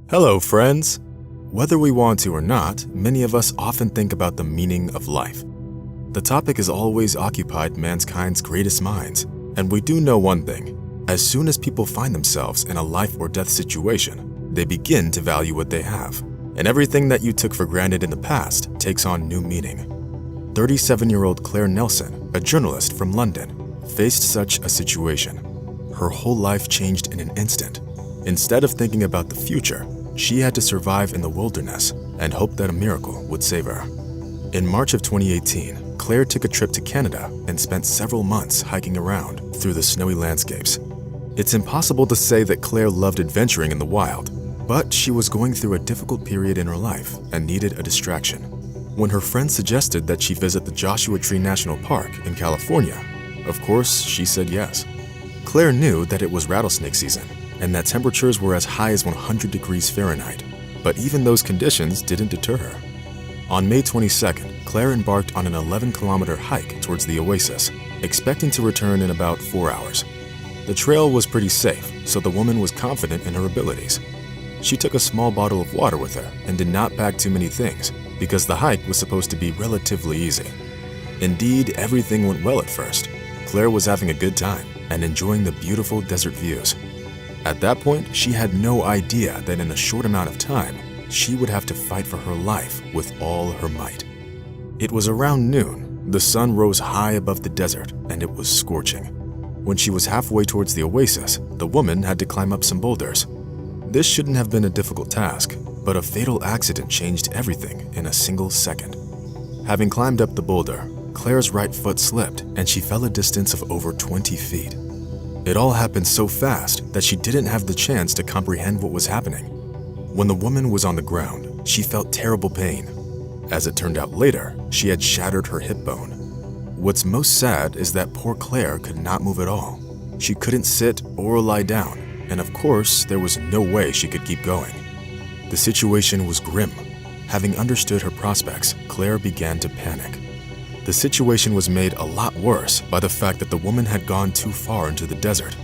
Hello, friends! Whether we want to or not, many of us often think about the meaning of life. The topic has always occupied mankind's greatest minds, and we do know one thing. As soon as people find themselves in a life or death situation, they begin to value what they have, and everything that you took for granted in the past takes on new meaning. 37-year-old Claire Nelson, a journalist from London, faced such a situation. Her whole life changed in an instant. Instead of thinking about the future, she had to survive in the wilderness and hope that a miracle would save her. In March of 2018, Claire took a trip to Canada and spent several months hiking around through the snowy landscapes. It's impossible to say that Claire loved adventuring in the wild, but she was going through a difficult period in her life and needed a distraction. When her friends suggested that she visit the Joshua Tree National Park in California, of course, she said yes. Claire knew that it was rattlesnake season and that temperatures were as high as 100 degrees Fahrenheit, but even those conditions didn't deter her. On May 22nd, Claire embarked on an 11-kilometer hike towards the oasis, expecting to return in about 4 hours. The trail was pretty safe, so the woman was confident in her abilities. She took a small bottle of water with her and did not pack too many things because the hike was supposed to be relatively easy. Indeed, everything went well at first. Claire was having a good time and enjoying the beautiful desert views. At that point, she had no idea that in a short amount of time, she would have to fight for her life with all her might. It was around noon. The sun rose high above the desert and it was scorching. When she was halfway towards the oasis, the woman had to climb up some boulders. This shouldn't have been a difficult task, but a fatal accident changed everything in a single second. Having climbed up the boulder, Claire's right foot slipped and she fell a distance of over 20 feet. It all happened so fast that she didn't have the chance to comprehend what was happening. When the woman was on the ground, she felt terrible pain. As it turned out later, she had shattered her hip bone. What's most sad is that poor Claire could not move at all. She couldn't sit or lie down, and of course, there was no way she could keep going. The situation was grim. Having understood her prospects, Claire began to panic. The situation was made a lot worse by the fact that the woman had gone too far into the desert.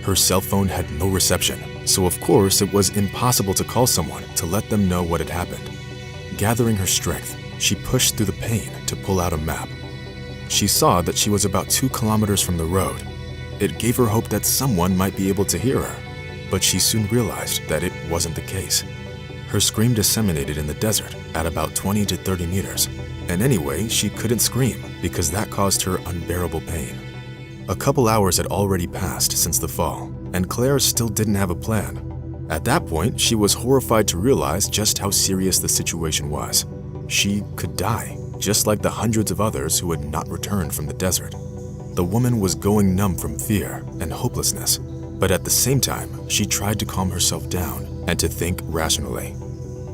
Her cell phone had no reception, so of course it was impossible to call someone to let them know what had happened. Gathering her strength, she pushed through the pain to pull out a map. She saw that she was about 2 kilometers from the road. It gave her hope that someone might be able to hear her, but she soon realized that it wasn't the case. Her scream disseminated in the desert at about 20 to 30 meters, and anyway, she couldn't scream because that caused her unbearable pain. A couple hours had already passed since the fall, and Claire still didn't have a plan. At that point, she was horrified to realize just how serious the situation was. She could die, just like the hundreds of others who had not returned from the desert. The woman was going numb from fear and hopelessness, but at the same time, she tried to calm herself down and to think rationally.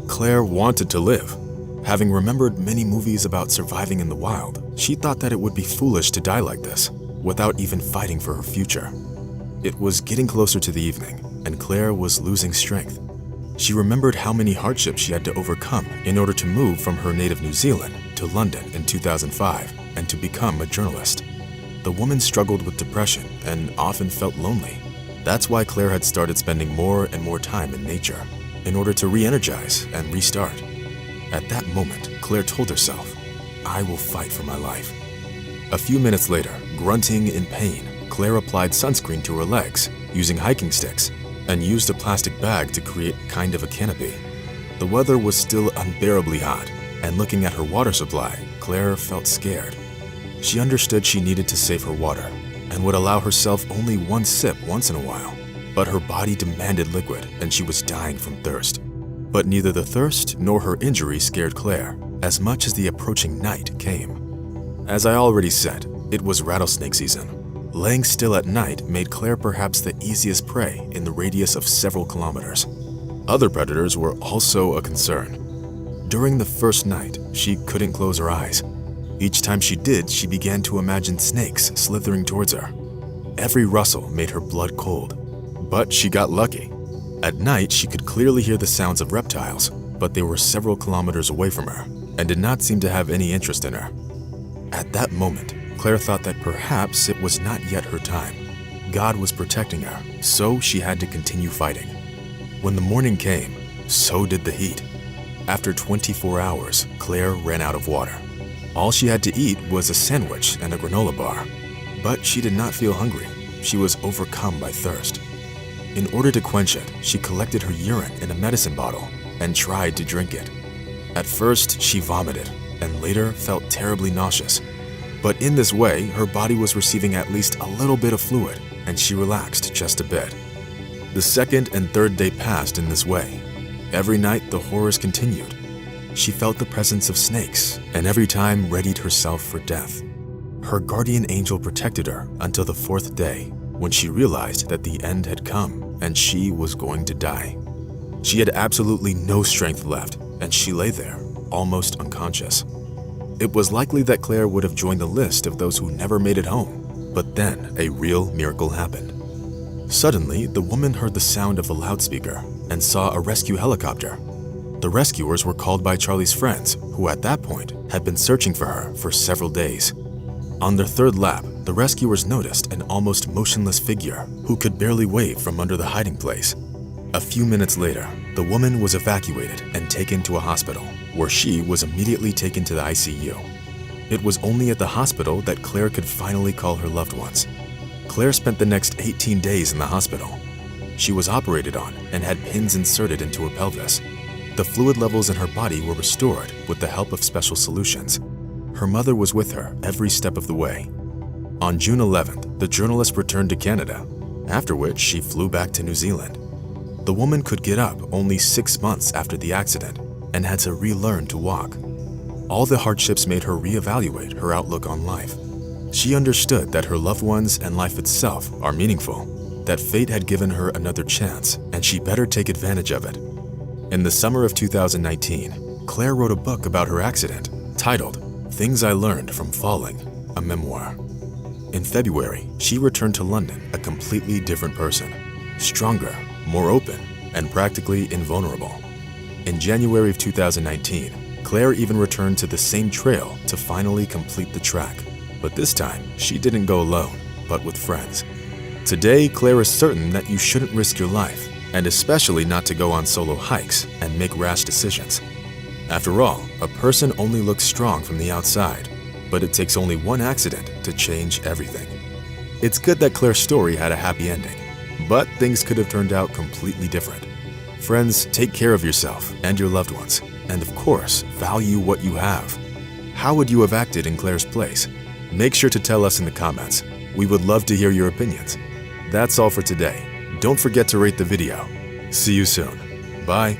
Claire wanted to live. Having remembered many movies about surviving in the wild, she thought that it would be foolish to die like this, without even fighting for her future. It was getting closer to the evening, and Claire was losing strength. She remembered how many hardships she had to overcome in order to move from her native New Zealand to London in 2005 and to become a journalist. The woman struggled with depression and often felt lonely. That's why Claire had started spending more and more time in nature in order to re-energize and restart. At that moment, Claire told herself, "I will fight for my life." A few minutes later, grunting in pain, Claire applied sunscreen to her legs using hiking sticks and used a plastic bag to create kind of a canopy. The weather was still unbearably hot, and looking at her water supply, Claire felt scared. She understood she needed to save her water and would allow herself only one sip once in a while, but her body demanded liquid and she was dying from thirst. But neither the thirst nor her injury scared Claire as much as the approaching night came. As I already said, it was rattlesnake season. Laying still at night made Claire perhaps the easiest prey in the radius of several kilometers. Other predators were also a concern. During the first night, she couldn't close her eyes. Each time she did, she began to imagine snakes slithering towards her. Every rustle made her blood cold, but she got lucky. At night, she could clearly hear the sounds of reptiles, but they were several kilometers away from her and did not seem to have any interest in her. At that moment, Claire thought that perhaps it was not yet her time. God was protecting her, so she had to continue fighting. When the morning came, So did the heat. After 24 hours, Claire ran out of water. All she had to eat was a sandwich and a granola bar. But she did not feel hungry. She was overcome by thirst. In order to quench it, she collected her urine in a medicine bottle and tried to drink it. At first, she vomited and later felt terribly nauseous. But in this way, her body was receiving at least a little bit of fluid, and she relaxed just a bit. The second and third day passed in this way. Every night, the horrors continued. She felt the presence of snakes, and every time readied herself for death. Her guardian angel protected her until the fourth day, when she realized that the end had come and she was going to die. She had absolutely no strength left, and she lay there, almost unconscious. It was likely that Claire would have joined the list of those who never made it home, but then a real miracle happened. Suddenly, the woman heard the sound of a loudspeaker and saw a rescue helicopter. The rescuers were called by Charlie's friends, who at that point had been searching for her for several days. On their third lap, the rescuers noticed an almost motionless figure who could barely wave from under the hiding place. A few minutes later, the woman was evacuated and taken to a hospital, where she was immediately taken to the ICU. It was only at the hospital that Claire could finally call her loved ones. Claire spent the next 18 days in the hospital. She was operated on and had pins inserted into her pelvis. The fluid levels in her body were restored with the help of special solutions. Her mother was with her every step of the way. On June 11th, the journalist returned to Canada, after which she flew back to New Zealand. The woman could get up only 6 months after the accident and had to relearn to walk. All the hardships made her reevaluate her outlook on life. She understood that her loved ones and life itself are meaningful, that fate had given her another chance, and she better take advantage of it. In the summer of 2019, Claire wrote a book about her accident, titled Things I Learned from Falling, a memoir. In February, she returned to London a completely different person, stronger, more open, and practically invulnerable. In January of 2019, Claire even returned to the same trail to finally complete the track. But this time, she didn't go alone, but with friends. Today, Claire is certain that you shouldn't risk your life, and especially not to go on solo hikes and make rash decisions. After all, a person only looks strong from the outside, but it takes only one accident to change everything. It's good that Claire's story had a happy ending, but things could have turned out completely different. Friends, take care of yourself and your loved ones, and of course, value what you have. How would you have acted in Claire's place? Make sure to tell us in the comments. We would love to hear your opinions. That's all for today. Don't forget to rate the video. See you soon. Bye.